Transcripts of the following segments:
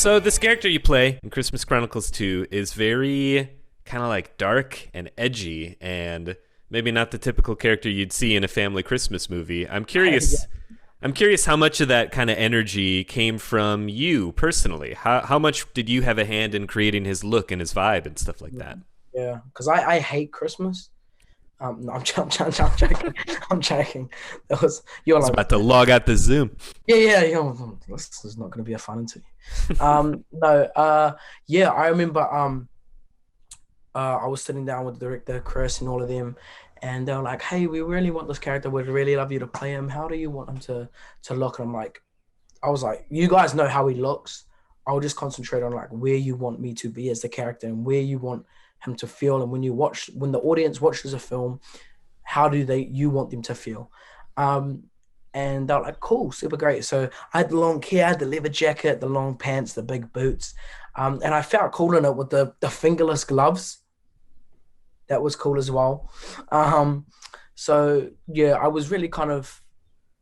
So this character you play in Christmas Chronicles 2 is very kind of like dark and edgy and maybe not the typical character you'd see in a family Christmas movie. I'm Yeah. curious how much of that kind of energy came from you personally. How much did you have a hand in creating his look and his vibe and stuff like that? Yeah, because I hate Christmas. No, I'm joking. I'm joking. That was you're I was like, about to log out the Zoom. yeah. This is not going to be a fun interview. No, yeah, I remember. I was sitting down with the director Chris and all of them, and they were like, "Hey, we really want this character. We'd really love you to play him. How do you want him to look?" And I was like, "You guys know how he looks. I'll just concentrate on like where you want me to be as the character and where you want him to feel. And when the audience watches a film, how do you want them to feel?" Um, and they're like, "Cool, super great." So I had the long hair, I had the leather jacket, the long pants, the big boots, and I felt cool in it with the fingerless gloves. That was cool as well. Um, so yeah, I was really kind of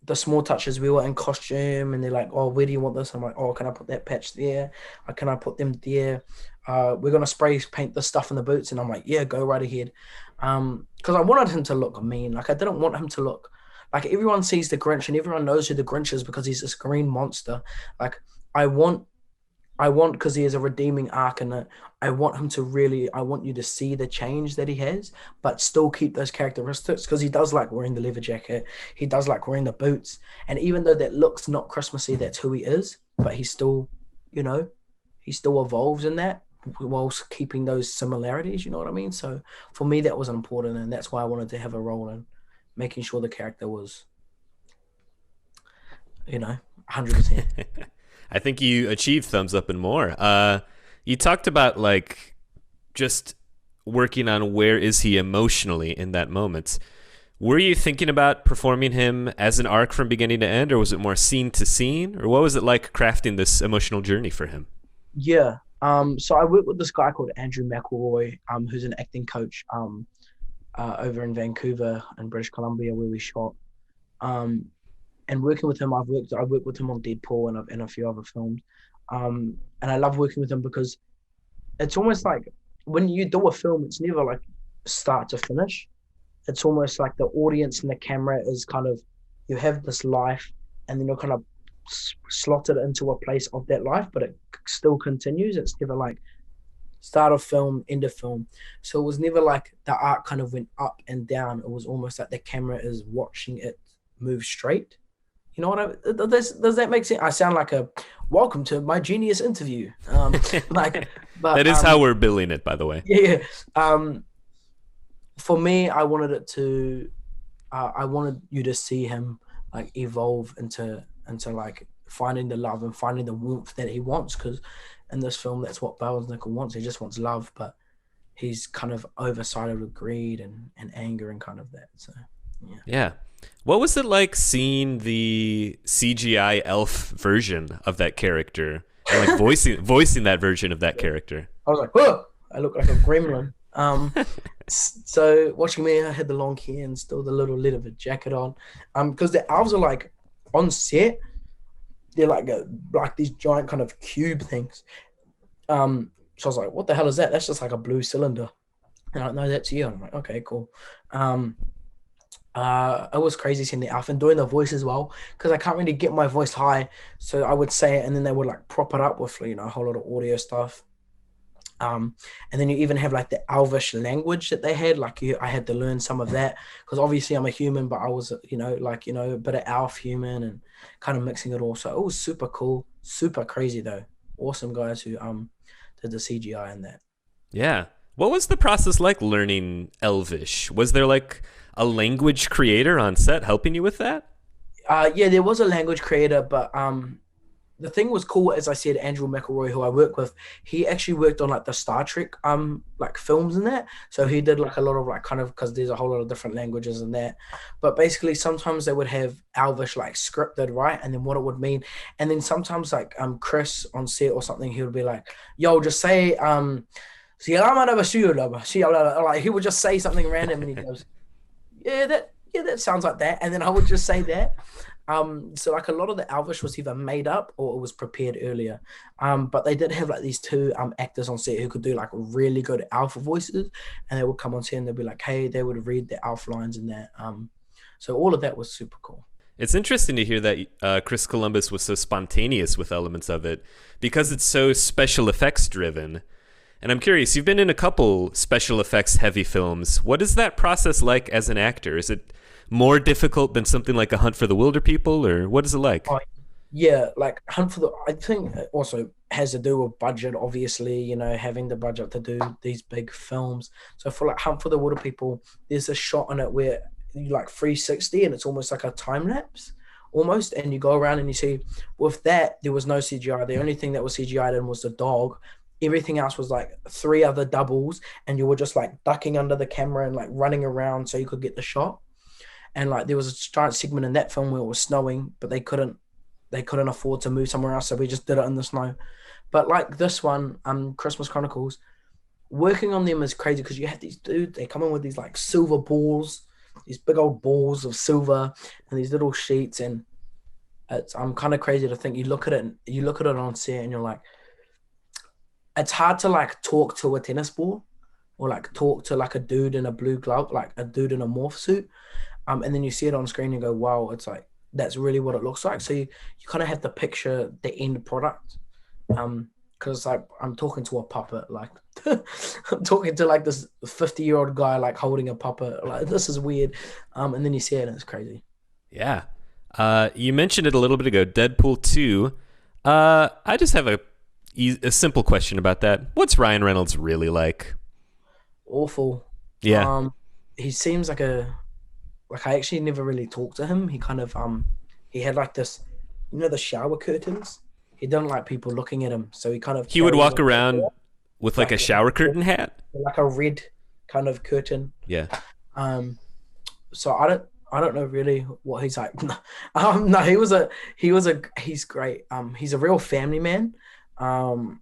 the small touches. We were in costume, and they're like, "Oh, where do you want this?" I'm like, "Oh, can I put that patch there? Can I put them there? We're gonna spray paint the stuff in the boots," and I'm like, "Yeah, go right ahead," because I wanted him to look mean. Like I didn't want him to look like everyone sees the Grinch, and everyone knows who the Grinch is because he's this green monster. Like I want because he has a redeeming arc in it. I want you to see the change that he has, but still keep those characteristics because he does like wearing the leather jacket. He does like wearing the boots. And even though that looks not Christmassy, that's who he is, but he still, you know, he still evolves in that whilst keeping those similarities, you know what I mean? So for me, that was important. And that's why I wanted to have a role in making sure the character was, 100%. I think you achieved thumbs up and more. You talked about like just working on where is he emotionally in that moment. Were you thinking about performing him as an arc from beginning to end, or was it more scene to scene, or what was it like crafting this emotional journey for him? Yeah. So I work with this guy called Andrew McElroy, who's an acting coach, over in Vancouver in British Columbia where we shot. Um, and working with him, I worked with him on Deadpool and a few other films. And I love working with him because it's almost like when you do a film, it's never like start to finish. It's almost like the audience and the camera is kind of, you have this life and then you're kind of slotted into a place of that life, but it still continues. It's never like start of film, end of film. So it was never like the art kind of went up and down. It was almost like the camera is watching it move straight. You know what does that make sense? I sound like a welcome to my genius interview. Like, but That is how we're billing it, by the way. yeah. For me, I wanted you to see him like evolve into like finding the love and finding the warmth that he wants. Because in this film, that's what Nickel wants. He just wants love, but he's kind of oversided with greed and anger and kind of that. So yeah. Yeah. What was it like seeing the CGI elf version of that character and like voicing that version of that character? I was like, whoa, I look like a gremlin. So watching me, I had the long hair and still the little leather jacket on. Because the elves are like on set, they're like these giant kind of cube things. So I was like, what the hell is that? That's just like a blue cylinder. And I know that's you. And I'm like, okay, cool. It was crazy seeing the elf and doing the voice as well because I can't really get my voice high, so I would say it and then they would like prop it up with a whole lot of audio stuff. And then you even have like the Elvish language that they had. I had to learn some of that because obviously I'm a human, but I was a bit of elf human and kind of mixing it all. So it was super cool, super crazy though. Awesome guys who did the CGI in that. Yeah. What was the process like learning Elvish? Was there like a language creator on set helping you with that? Yeah, there was a language creator, but the thing was cool, as I said, Andrew McElroy, who I work with, he actually worked on like the Star Trek like films and that. So he did like a lot of like kind of because there's a whole lot of different languages in that. But basically sometimes they would have Elvish like scripted, right? And then what it would mean. And then sometimes like Chris on set or something, he would be like, yo, just say like he would just say something random and he goes, yeah, that sounds like that. And then I would just say that. So like a lot of the Elvish was either made up or it was prepared earlier. But they did have like these two actors on set who could do like really good alpha voices, and they would come on set and they'd be like, hey, they would read the alpha lines in that. So all of that was super cool. It's interesting to hear that Chris Columbus was so spontaneous with elements of it because it's so special effects driven. And I'm curious, you've been in a couple special effects heavy films. What is that process like as an actor? Is it more difficult than something like A Hunt for the Wilder People, or what is it like? Oh, yeah, like Hunt for the. I think it also has to do with budget, obviously. You know, having the budget to do these big films. So for like Hunt for the Water People, there's a shot on it where you like 360, and it's almost like a time lapse, almost. And you go around and you see with that there was no CGI. The only thing that was CGI'd in was the dog. Everything else was like three other doubles, and you were just like ducking under the camera and like running around so you could get the shot. And like there was a giant segment in that film where it was snowing, but they couldn't afford to move somewhere else, so we just did it in the snow. But like this one, Christmas Chronicles, working on them is crazy because you have these dudes, they come in with these like silver balls, these big old balls of silver and these little sheets, and I'm kind of crazy to think you look at it on set and you're like, it's hard to like talk to a tennis ball or like talk to like a dude in a blue glove, like a dude in a morph suit. And then you see it on screen and go, wow, it's like that's really what it looks like. So you kind of have to picture the end product. Because like I'm talking to a puppet, like I'm talking to like this 50-year-old guy like holding a puppet. Like this is weird. And then you see it and it's crazy. Yeah. You mentioned it a little bit ago, Deadpool 2. I just have a simple question about that. What's Ryan Reynolds really like? Awful. Yeah. He seems like I actually never really talked to him. He kind of he had like this, the shower curtains. He didn't like people looking at him, so he kind of He would carried walk them around with like a shower curtain hat. like a red kind of curtain. Yeah. Um, so I don't know really what he's like. No, he's great. He's a real family man. Um,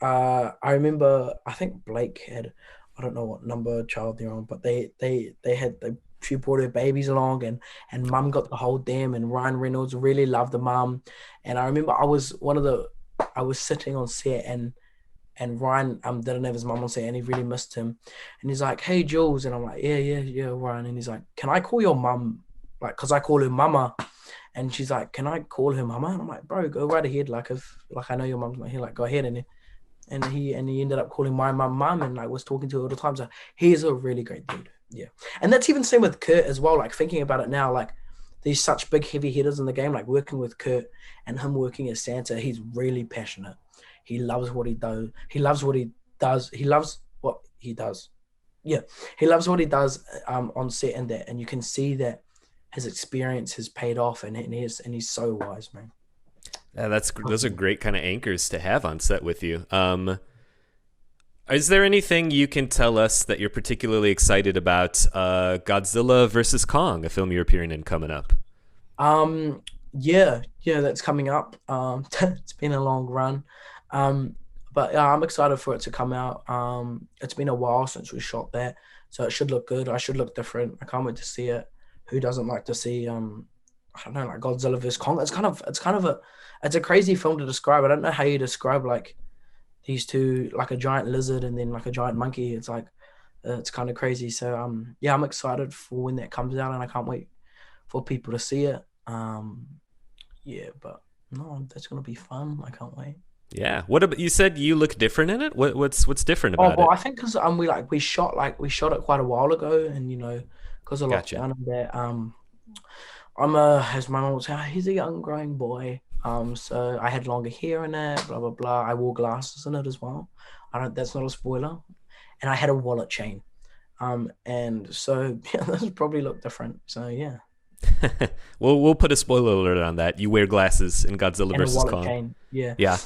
I remember I think Blake had, I don't know what number child they're on, but she brought her babies along, and mum got to hold them, and Ryan Reynolds really loved the mum. And I remember I was sitting on set, and Ryan didn't have his mum on set, and he really missed him. And he's like, "Hey Jules," and I'm like, "Yeah, Ryan." And he's like, "Can I call your mum?" Like, cause I call her Mama, and she's like, "Can I call her Mama?" And I'm like, "Bro, go right ahead. Like if I know your mum's not here, like go ahead." And he ended up calling my mum and like was talking to her all the time. So he's a really great dude. Yeah. And that's even the same with Kurt as well. Like thinking about it now, like these such big heavy hitters in the game, like working with Kurt and him working as Santa, he's really passionate. He loves what he does. He loves what he does. He loves what he does. Yeah. He loves what he does on set and that. And you can see that his experience has paid off, and he's so wise, man. Yeah, those are great kind of anchors to have on set with you. Is there anything you can tell us that you're particularly excited about Godzilla versus Kong, a film you're appearing in coming up? Yeah, that's coming up. It's been a long run. But I'm excited for it to come out. It's been a while since we shot that, so it should look good. I should look different. I can't wait to see it. Who doesn't like to see I don't know, like Godzilla vs Kong? It's a crazy film to describe. I don't know how you describe like these two, like a giant lizard and then like a giant monkey. It's like it's kind of crazy. So yeah, I'm excited for when that comes out, and I can't wait for people to see it. Yeah, but no, that's gonna be fun. I can't wait. Yeah. What about, you said you look different in it? What's different Oh about well, it? I think because we shot it quite a while ago, and because of Gotcha. lockdown and that as my mom would say, "Oh, he's a young growing boy." So I had longer hair in it, blah blah blah. I wore glasses in it as well. I don't. That's not a spoiler. And I had a wallet chain. And so yeah, this probably look different. So yeah, We'll put a spoiler alert on that. You wear glasses in Godzilla and a versus wallet Kong. chain. Yeah. Yeah.